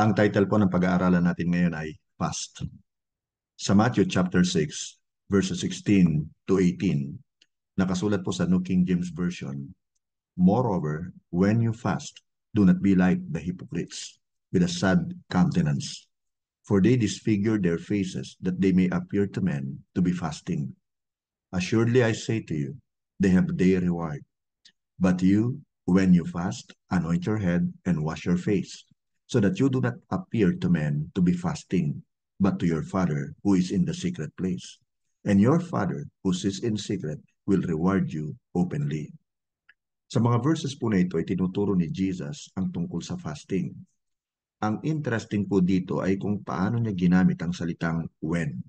Ang title po ng pag-aaralan natin ngayon ay Fast. Sa Matthew chapter 6, verses 16 to 18, nakasulat po sa New King James Version, "Moreover, when you fast, do not be like the hypocrites, with a sad countenance. For they disfigure their faces, that they may appear to men to be fasting. Assuredly I say to you, they have their reward. But you, when you fast, anoint your head and wash your face, so that you do not appear to men to be fasting, but to your Father who is in the secret place. And your Father who sits in secret will reward you openly." Sa mga verses po na ito ay tinuturo ni Jesus ang tungkol sa fasting. Ang interesting po dito ay kung paano niya ginamit ang salitang when.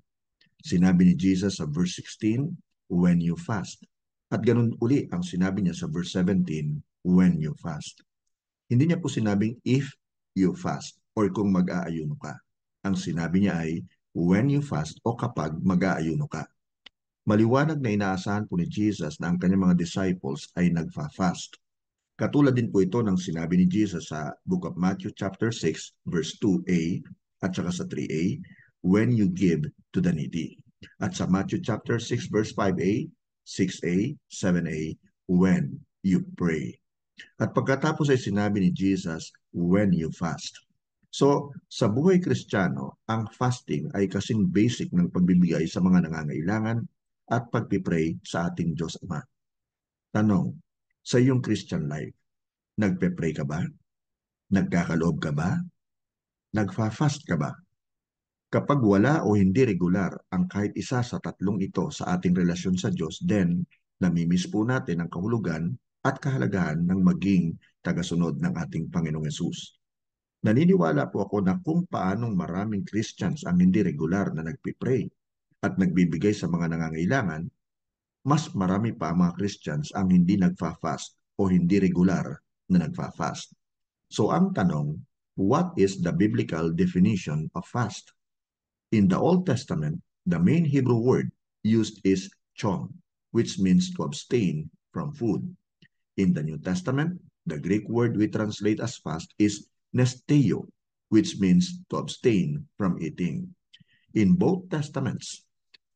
Sinabi ni Jesus sa verse 16, "When you fast." At ganun uli ang sinabi niya sa verse 17, "When you fast." Hindi niya po sinabing if you fast or kung mag-aayuno ka. Ang sinabi niya ay when you fast o kapag mag-aayuno ka. Maliwanag na inaasahan po ni Jesus na ang kanyang mga disciples ay nagfa-fast. Katulad din po ito ng sinabi ni Jesus sa Book of Matthew chapter 6 verse 2a at saka sa 3a, "When you give to the needy." At sa Matthew chapter 6 verse 5a, 6a, 7a, "When you pray." At pagkatapos ay sinabi ni Jesus, "When you fast." So, sa buhay Kristiyano, ang fasting ay kasing basic ng pagbibigay sa mga nangangailangan at pagpipray sa ating Diyos Ama. Tanong, sa iyong Christian life, nagpe-pray ka ba? Nagkakaloob ka ba? Nagfa-fast ka ba? Kapag wala o hindi regular ang kahit isa sa tatlong ito sa ating relasyon sa Diyos, then namimiss po natin ang kahulugan at kahalagahan ng maging tagasunod ng ating Panginoong Yesus. Naniniwala po ako na kung paanong maraming Christians ang hindi regular na nagpipray at nagbibigay sa mga nangangailangan, mas marami pa ang mga Christians ang hindi nagfa-fast o hindi regular na nagfa-fast. So ang tanong, what is the biblical definition of fast? In the Old Testament, the main Hebrew word used is chom, which means to abstain from food. In the New Testament, the Greek word we translate as fast is nesteo, which means to abstain from eating. In both testaments,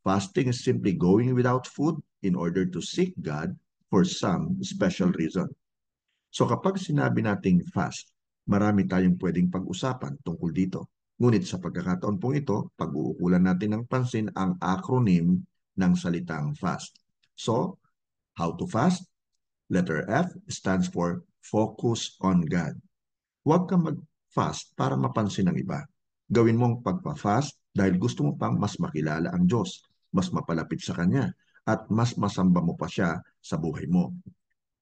fasting is simply going without food in order to seek God for some special reason. So kapag sinabi nating fast, marami tayong pwedeng pag-usapan tungkol dito. Ngunit sa pagkakataon pong ito, pag-uukulan natin ng pansin ang acronym ng salitang fast. So, how to fast? Letter F stands for focus on God. Huwag kang mag-fast para mapansin ng iba. Gawin mong pagpa-fast dahil gusto mo pang mas makilala ang Diyos, mas mapalapit sa Kanya, at mas masamba mo pa siya sa buhay mo.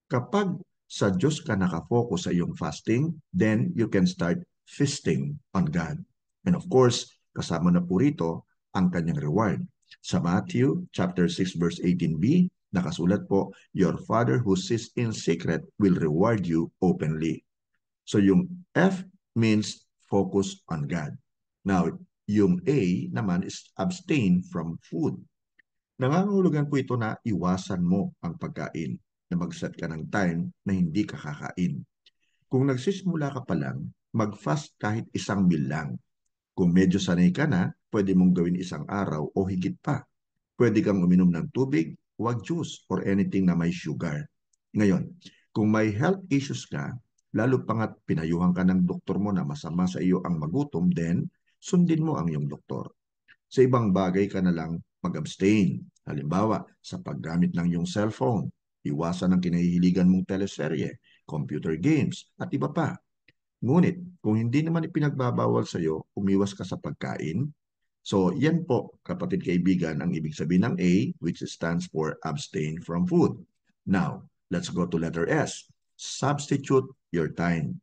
Kapag sa Diyos ka nakafocus sa iyong fasting, then you can start feasting on God. And of course, kasama na po rito ang kanyang reward. Sa Matthew chapter 6 verse 18b, nakasulat po, "Your Father who sits in secret will reward you openly." So yung F means focus on God. Now, yung A naman is abstain from food. Nangangahulugan po ito na iwasan mo ang pagkain, na mag-set ka ng time na hindi ka kakain. Kung nagsisimula ka pa lang, mag-fast kahit isang meal lang. Kung medyo sanay ka na, pwede mong gawin isang araw o higit pa. Pwede kang uminom ng tubig, huwag juice or anything na may sugar. Ngayon, kung may health issues ka, lalo pangat pinayuhan ka ng doktor mo na masama sa iyo ang magutom, then sundin mo ang iyong doktor. Sa ibang bagay ka na lang mag-abstain. Halimbawa, sa paggamit ng iyong cellphone, iwasan ang kinahihiligan mong teleserye, computer games, at iba pa. Ngunit, kung hindi naman ipinagbabawal sa iyo, umiwas ka sa pagkain. So, yan po, kapatid kaibigan, ang ibig sabihin ng A, which stands for abstain from food. Now, let's go to letter S. Substitute your time.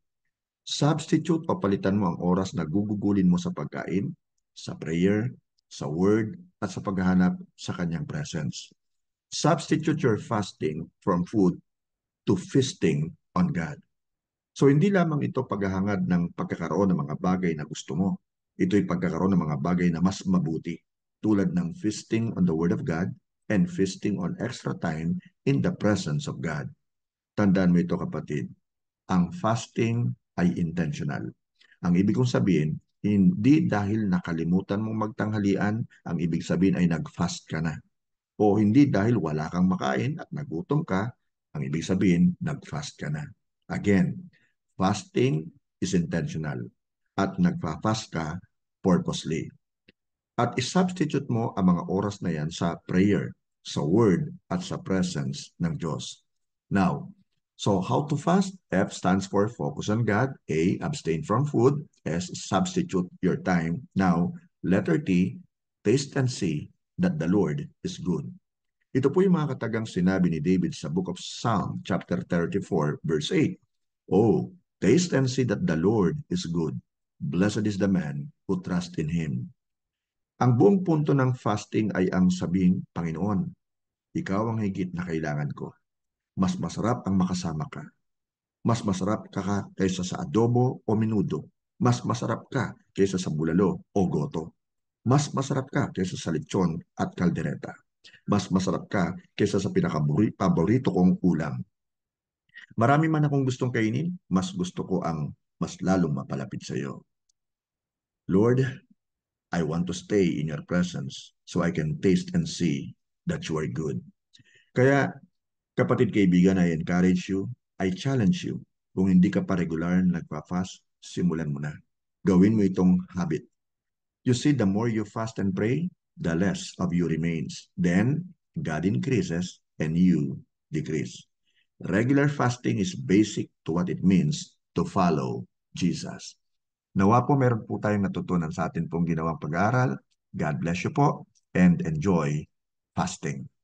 Substitute o palitan mo ang oras na gugugulin mo sa pagkain, sa prayer, sa word, at sa paghahanap sa kanyang presence. Substitute your fasting from food to feasting on God. So hindi lamang ito paghahangad ng pagkakaroon ng mga bagay na gusto mo. Ito'y pagkakaroon ng mga bagay na mas mabuti, tulad ng feasting on the Word of God and feasting on extra time in the presence of God. Tandaan mo ito kapatid, ang fasting ay intentional. Ang ibig kong sabihin, hindi dahil nakalimutan mong magtanghalian, ang ibig sabihin ay nag-fast ka na. O hindi dahil wala kang makain at nagutom ka, ang ibig sabihin, nag-fast ka na. Again, fasting is intentional at nagpa-fast ka purposely. At isubstitute mo ang mga oras na yan sa prayer, sa word, at sa presence ng Diyos. Now, so how to fast? F stands for focus on God. A, abstain from food. S, substitute your time. Now, letter T, taste and see that the Lord is good. Ito po yung mga katagang sinabi ni David sa Book of Psalm, chapter 34, verse 8. Oh, taste and see that the Lord is good. Blessed is the man who trusts in Him. Ang buong punto ng fasting ay ang sabing, Panginoon, ikaw ang higit na kailangan ko. Mas masarap ang makasama ka. Mas masarap ka kaysa sa adobo o menudo. Mas masarap ka kaysa sa bulalo o goto. Mas masarap ka kaysa sa lechon at kaldereta. Mas masarap ka kaysa sa pinakapaborito kong ulam. Marami man akong gustong kainin, mas gusto ko ang mas lalong mapalapit sa iyo. Lord, I want to stay in your presence so I can taste and see that you are good. Kaya, kapatid kaibigan, I encourage you, I challenge you, kung hindi ka pa regular nagpa-fast, simulan mo na. Gawin mo itong habit. You see, the more you fast and pray, the less of you remains. Then, God increases and you decrease. Regular fasting is basic to what it means to follow Jesus. Nawa po meron po tayong natutunan sa atin pong ginawang pag-aaral. God bless you po and enjoy fasting.